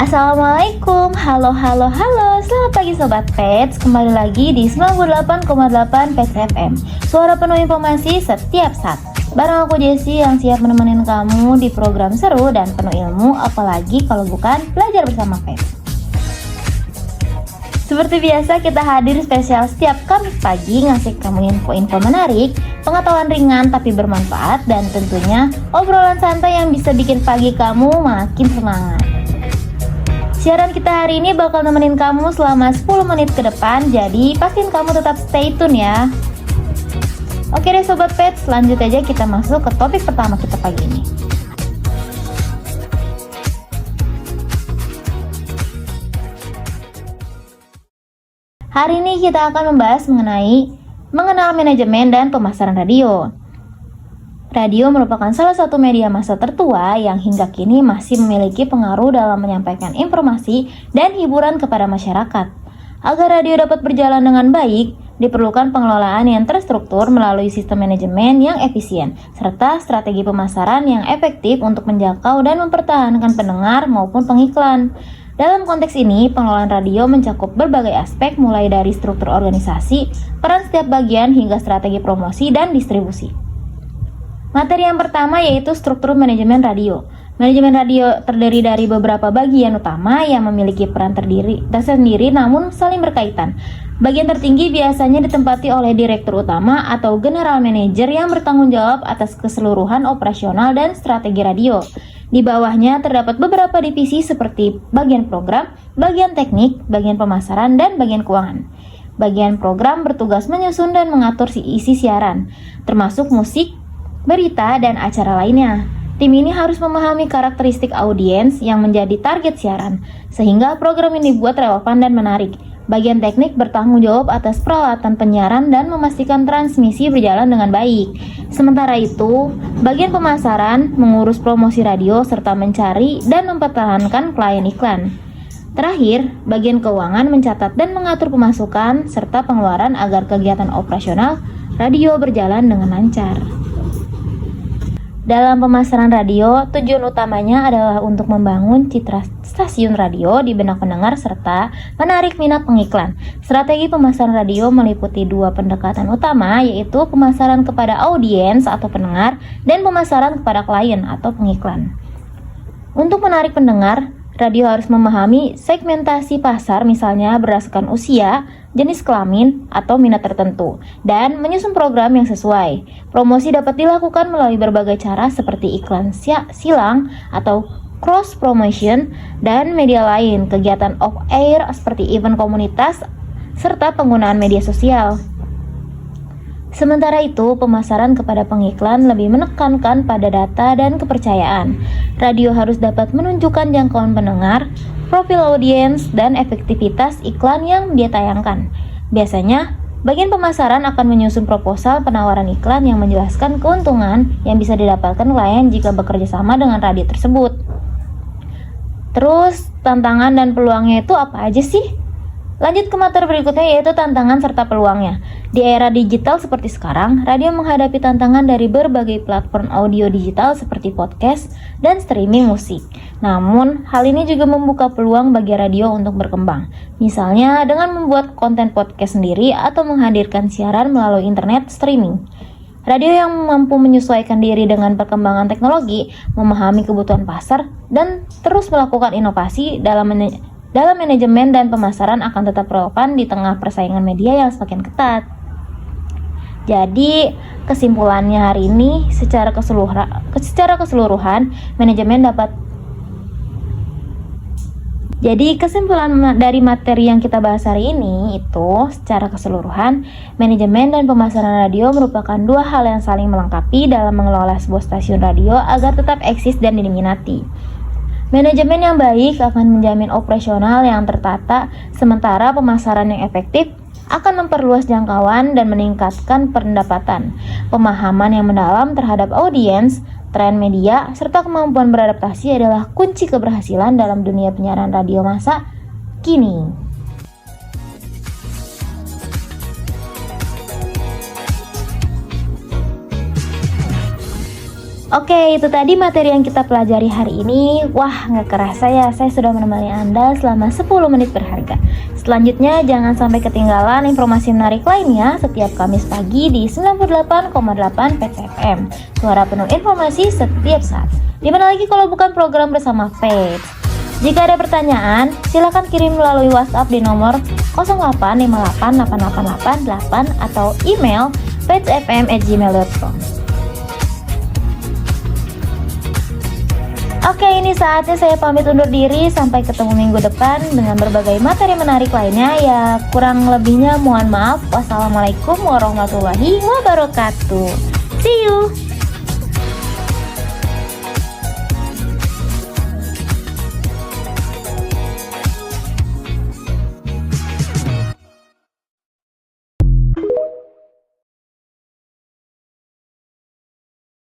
Assalamualaikum, halo, selamat pagi Sobat Pets. Kembali lagi di 98,8 Pets FM, suara penuh informasi setiap saat. Bareng aku Jessie yang siap menemenin kamu di program seru dan penuh ilmu, apalagi kalau bukan belajar bersama Pets. Seperti biasa kita hadir spesial setiap Kamis pagi ngasih kamu info-info menarik, pengetahuan ringan tapi bermanfaat, dan tentunya obrolan santai yang bisa bikin pagi kamu makin semangat. Siaran kita hari ini bakal nemenin kamu selama 10 menit ke depan, jadi pastiin kamu tetap stay tune ya. Oke deh Sobat Pets, lanjut aja kita masuk ke topik pertama kita pagi ini. Hari ini kita akan membahas mengenal manajemen dan pemasaran radio. Radio merupakan salah satu media massa tertua yang hingga kini masih memiliki pengaruh dalam menyampaikan informasi dan hiburan kepada masyarakat. Agar radio dapat berjalan dengan baik, diperlukan pengelolaan yang terstruktur melalui sistem manajemen yang efisien, serta strategi pemasaran yang efektif untuk menjangkau dan mempertahankan pendengar maupun pengiklan. Dalam konteks ini, pengelolaan radio mencakup berbagai aspek mulai dari struktur organisasi, peran setiap bagian hingga strategi promosi dan distribusi. Materi yang pertama yaitu struktur manajemen radio. Manajemen radio terdiri dari beberapa bagian utama yang memiliki peran tersendiri namun saling berkaitan. Bagian tertinggi biasanya ditempati oleh direktur utama atau general manager yang bertanggung jawab atas keseluruhan operasional dan strategi radio. Di bawahnya terdapat beberapa divisi seperti bagian program, bagian teknik, bagian pemasaran, dan bagian keuangan. Bagian program bertugas menyusun dan mengatur isi siaran, termasuk musik, berita, dan acara lainnya. Tim ini harus memahami karakteristik audiens yang menjadi target siaran, sehingga program ini dibuat relevan dan menarik. Bagian teknik bertanggung jawab atas peralatan penyiaran dan memastikan transmisi berjalan dengan baik. Sementara itu, bagian pemasaran mengurus promosi radio serta mencari dan mempertahankan klien iklan. Terakhir, bagian keuangan mencatat dan mengatur pemasukan serta pengeluaran agar kegiatan operasional radio berjalan dengan lancar. Dalam pemasaran radio, tujuan utamanya adalah untuk membangun citra stasiun radio di benak pendengar serta menarik minat pengiklan. Strategi pemasaran radio meliputi dua pendekatan utama, yaitu pemasaran kepada audiens atau pendengar dan pemasaran kepada klien atau pengiklan. Untuk menarik pendengar, radio harus memahami segmentasi pasar, misalnya berdasarkan usia, jenis kelamin, atau minat tertentu, dan menyusun program yang sesuai. Promosi dapat dilakukan melalui berbagai cara seperti iklan silang atau cross promotion dan media lain, kegiatan off-air seperti event komunitas, serta penggunaan media sosial. Sementara itu, pemasaran kepada pengiklan lebih menekankan pada data dan kepercayaan. Radio harus dapat menunjukkan jangkauan pendengar, profil audiens, dan efektivitas iklan yang dia tayangkan. Biasanya, bagian pemasaran akan menyusun proposal penawaran iklan yang menjelaskan keuntungan yang bisa didapatkan klien jika bekerja sama dengan radio tersebut. Terus, tantangan dan peluangnya itu apa aja sih? Lanjut ke materi berikutnya yaitu tantangan serta peluangnya. Di era digital seperti sekarang, radio menghadapi tantangan dari berbagai platform audio digital seperti podcast dan streaming musik. Namun, hal ini juga membuka peluang bagi radio untuk berkembang. Misalnya dengan membuat konten podcast sendiri atau menghadirkan siaran melalui internet streaming. Radio yang mampu menyesuaikan diri dengan perkembangan teknologi, memahami kebutuhan pasar, dan terus melakukan inovasi dalam manajemen dan pemasaran akan tetap relevan di tengah persaingan media yang semakin ketat. Jadi, kesimpulannya hari ini secara keseluruhan manajemen dapat kesimpulan dari materi yang kita bahas hari ini itu secara keseluruhan manajemen dan pemasaran radio merupakan dua hal yang saling melengkapi dalam mengelola sebuah stasiun radio agar tetap eksis dan diminati. Manajemen yang baik akan menjamin operasional yang tertata, sementara pemasaran yang efektif akan memperluas jangkauan dan meningkatkan pendapatan. Pemahaman yang mendalam terhadap audiens, tren media, serta kemampuan beradaptasi adalah kunci keberhasilan dalam dunia penyiaran radio masa kini. Oke, itu tadi materi yang kita pelajari hari ini. Wah, nggak kerasa ya, saya sudah menemani Anda selama 10 menit berharga. Selanjutnya, jangan sampai ketinggalan informasi menarik lainnya setiap Kamis pagi di 98,8 PCFM. Suara penuh informasi setiap saat. Dimana lagi kalau bukan program bersama Page. Jika ada pertanyaan, silakan kirim melalui WhatsApp di nomor 08588888 atau email pagefm@gmail.com. Oke, ini saatnya saya pamit undur diri. Sampai ketemu minggu depan dengan berbagai materi menarik lainnya. Ya, kurang lebihnya mohon maaf. Wassalamualaikum warahmatullahi wabarakatuh. See you.